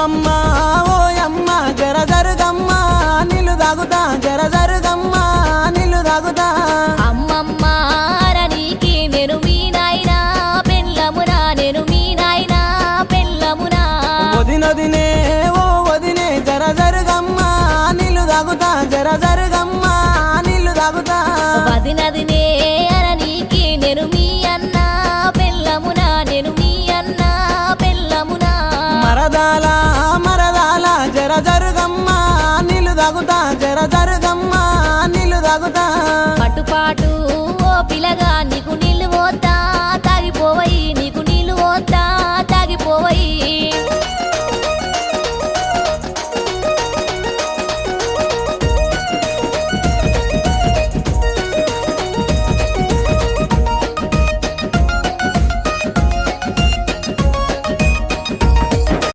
అమ్మమ్మ ఓయమ్మ జర జరుగమ్మ నీళ్ళు తాగుతా జర జరుగమ్మ నీళ్ళు తాగుతా అమ్మమ్మ అరనీకి నేను మీ నాయనా పెళ్ళమునా నేను మీ నాయనా పెళ్ళమునా వదినొదినే ఓ వదినే జర జరుగమ్మ నీళ్ళు తాగుతా జర జరుగమ్మ నీళ్ళు తాగుతా వదినదినే అరనీకి నేను మీ అన్న పెళ్ళమునా నేను మీ అన్న పెళ్ళమునా మరదాల మరదాల జర జరుగమ్మ నీళ్ళు తాగుతా జర జరుగమ్మ నీళ్ళు తాగుతా పట్టుపాటు ఓ పిల్లగా నీకు